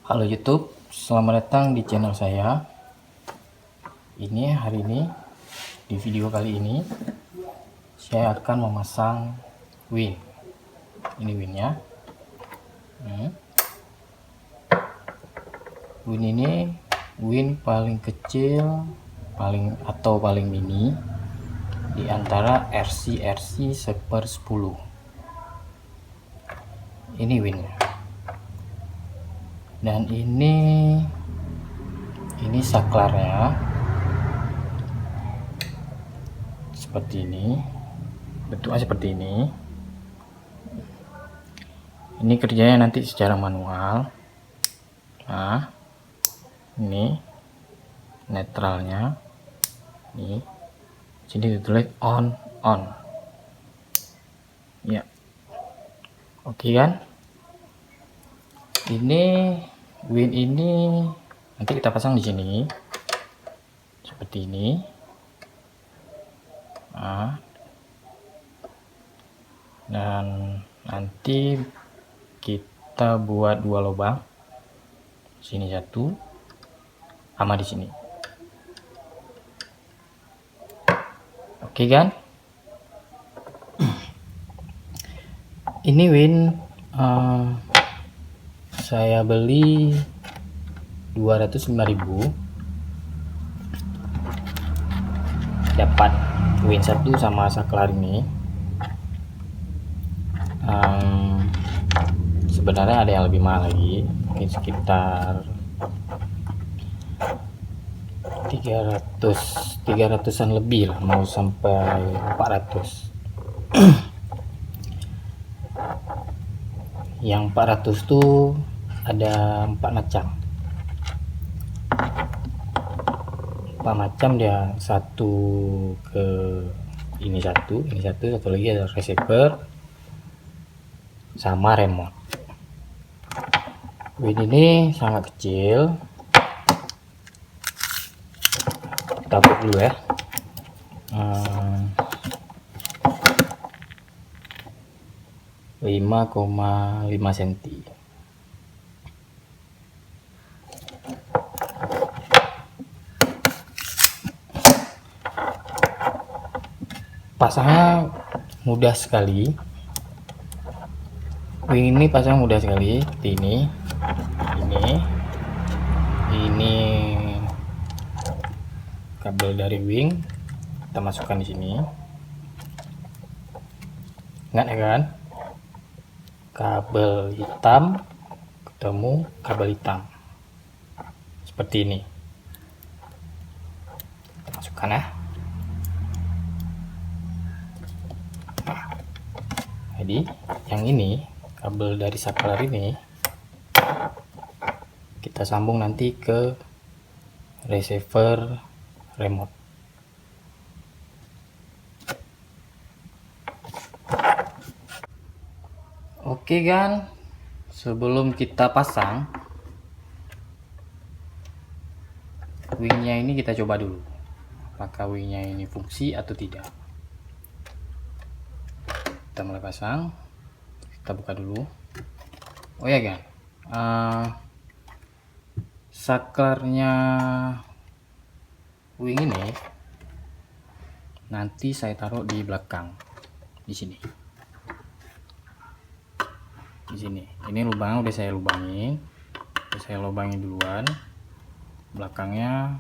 Halo YouTube, selamat datang di channel saya. Hari ini di video kali ini saya akan memasang wing. Ini wingnya. Wing ini wing paling kecil, paling mini di antara RC 1/10. Ini wingnya. Dan ini saklarnya seperti ini, bentuknya seperti ini. Ini kerjanya nanti secara manual. Nah, ini netralnya, nih sini ditulis on ya. Oke kan, ini wing ini nanti kita pasang di sini seperti ini. Nah, dan nanti kita buat 2 lubang, sini 1 sama di sini. Oke kan, ini wing saya beli 205.000, dapat wing 1 sama saklar ini. Sebenarnya ada yang lebih mahal lagi, mungkin sekitar 300-an lebih lah, mau sampai 400. Yang 400 tuh ada 4 macam. Dia satu ke ini satu lagi ada receiver sama remote. Wing ini sangat kecil. Kita buat dulu ya. 5,5 cm. Pasangnya mudah sekali. Wing ini pasang mudah sekali, seperti ini. Ini kabel dari wing kita masukkan di sini. Ingat ya kan? Kabel hitam ketemu kabel hitam seperti ini. Kita masukkan ya. Nah, jadi yang ini kabel dari saklar ini kita sambung nanti ke receiver remote. Oke kan, sebelum kita pasang wingnya ini, kita coba dulu apakah wingnya ini fungsi atau tidak. Kita mulai pasang, kita buka dulu. Oh ya kan, saklarnya wing ini nanti saya taruh di belakang, di sini. Ini lubangnya udah saya lubangin, duluan. Belakangnya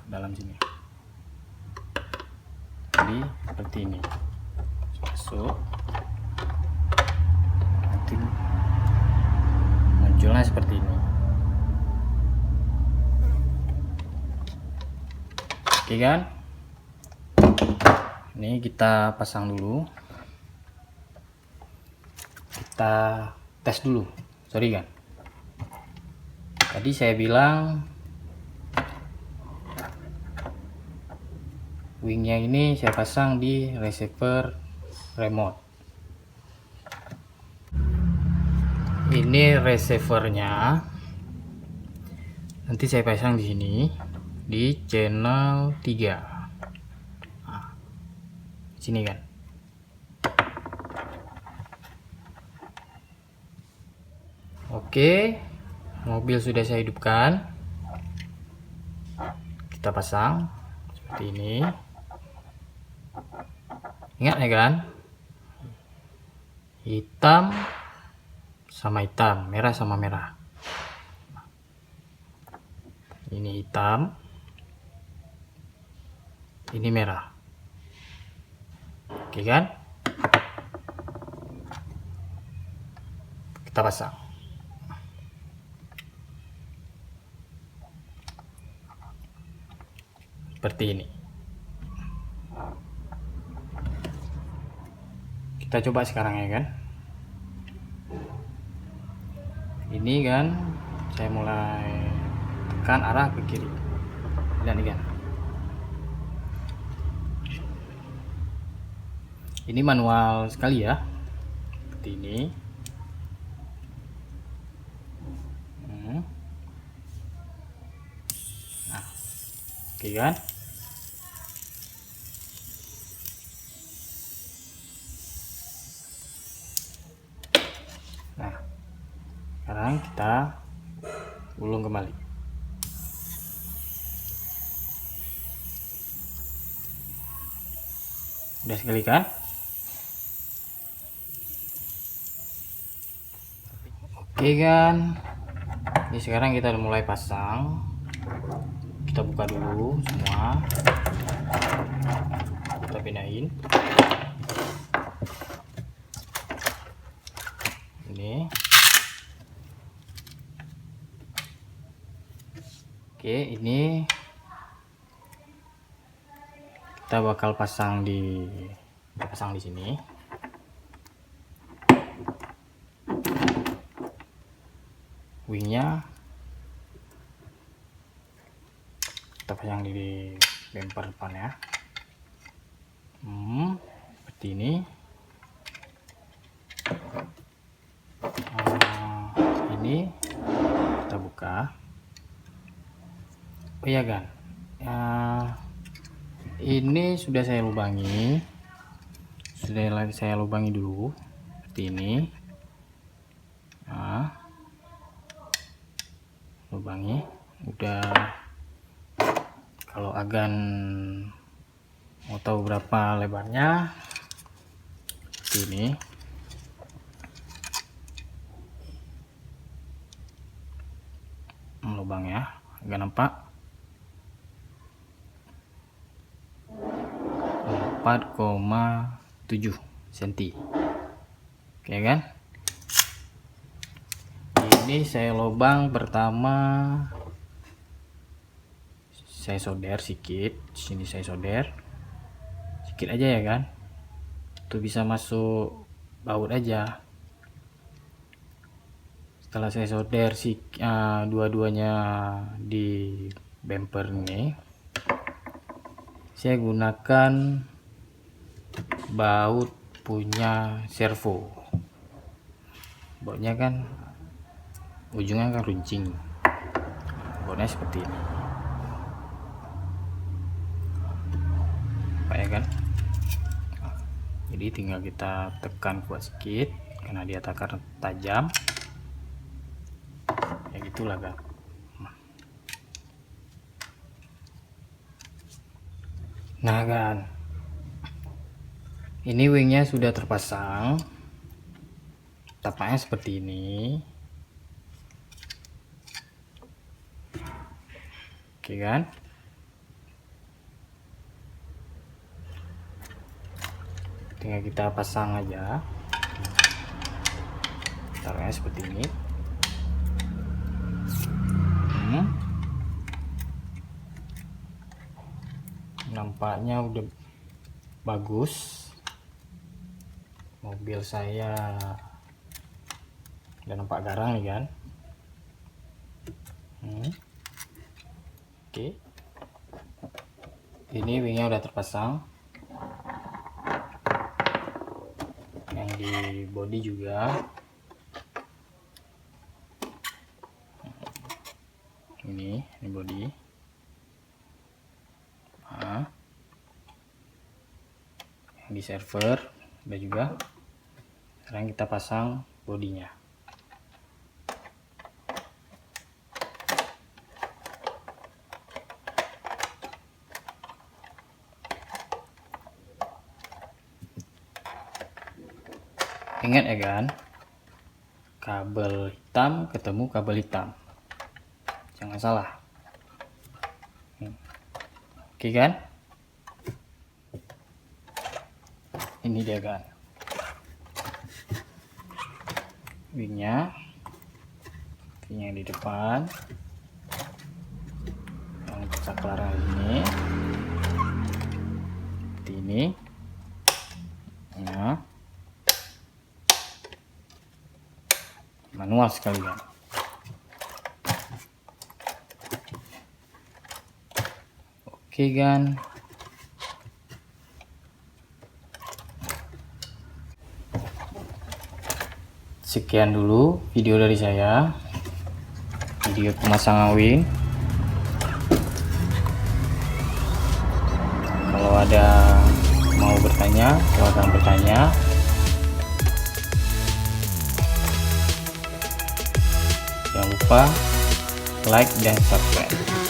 dalam sini. Jadi seperti ini, masuk. Nanti munculnya seperti ini. Oke kan? Ini kita pasang dulu. Kita tes dulu. Sorry kan, tadi saya bilang wingnya ini saya pasang di receiver remote. Ini receivernya nanti saya pasang di sini di channel 3. Nah, sini kan. Oke, Mobil sudah saya hidupkan, kita pasang seperti ini. Ingat ya kan, hitam sama hitam, merah sama merah. Ini hitam, ini merah. Oke kan, kita pasang. Seperti ini. Kita coba sekarang ya kan. Ini kan saya mulai tekan arah ke kiri. Lihat kan. Ini manual sekali ya. Seperti ini. Nah, oke kan. Nah, sekarang kita ulung kembali. Udah sekali kan? Oke kan. Jadi sekarang kita mulai pasang. Kita buka dulu semua. Kita pindahin. Ini. Oke, ini kita bakal pasang di sini. Wingnya kita pasang di bumper depan ya. Seperti ini. Ini kita buka. Oh iya kan, ini sudah saya lubangi. Saya lubangi dulu seperti ini. Nah, lubangi udah. Kalau agan mau tahu berapa lebarnya, seperti ini. Lubang ya, agak nampak 4,7 cm. Oke kan, ini saya lubang pertama saya solder sedikit. Sini saya solder sedikit aja ya kan, itu bisa masuk baut aja. Setelah saya solder dua-duanya di bumper ini, saya gunakan baut punya servo. Bautnya kan ujungnya kan runcing, bautnya seperti ini, Pak ya kan. Jadi tinggal kita tekan kuat sedikit karena dia takar tajam. Ya gitulah kan. Nah kan, ini wingnya sudah terpasang, tapaknya seperti ini. Oke kan, tinggal kita pasang aja, taruhnya seperti ini. Nampaknya udah bagus. Mobil saya udah nampak garang nih kan. Oke, ini wingnya udah terpasang, yang di body juga. Ini body. Yang di server udah juga. Sekarang kita pasang bodinya. Ingat ya kan, kabel hitam ketemu kabel hitam, jangan salah. Oke kan, ini dia kan wingnya yang di depan, yang caklar ini seperti ini. Nah, manual sekali kan. Oke kan, sekian dulu video dari saya, video pemasangan wing. Kalau ada mau bertanya, silahkan bertanya. Jangan lupa like dan subscribe.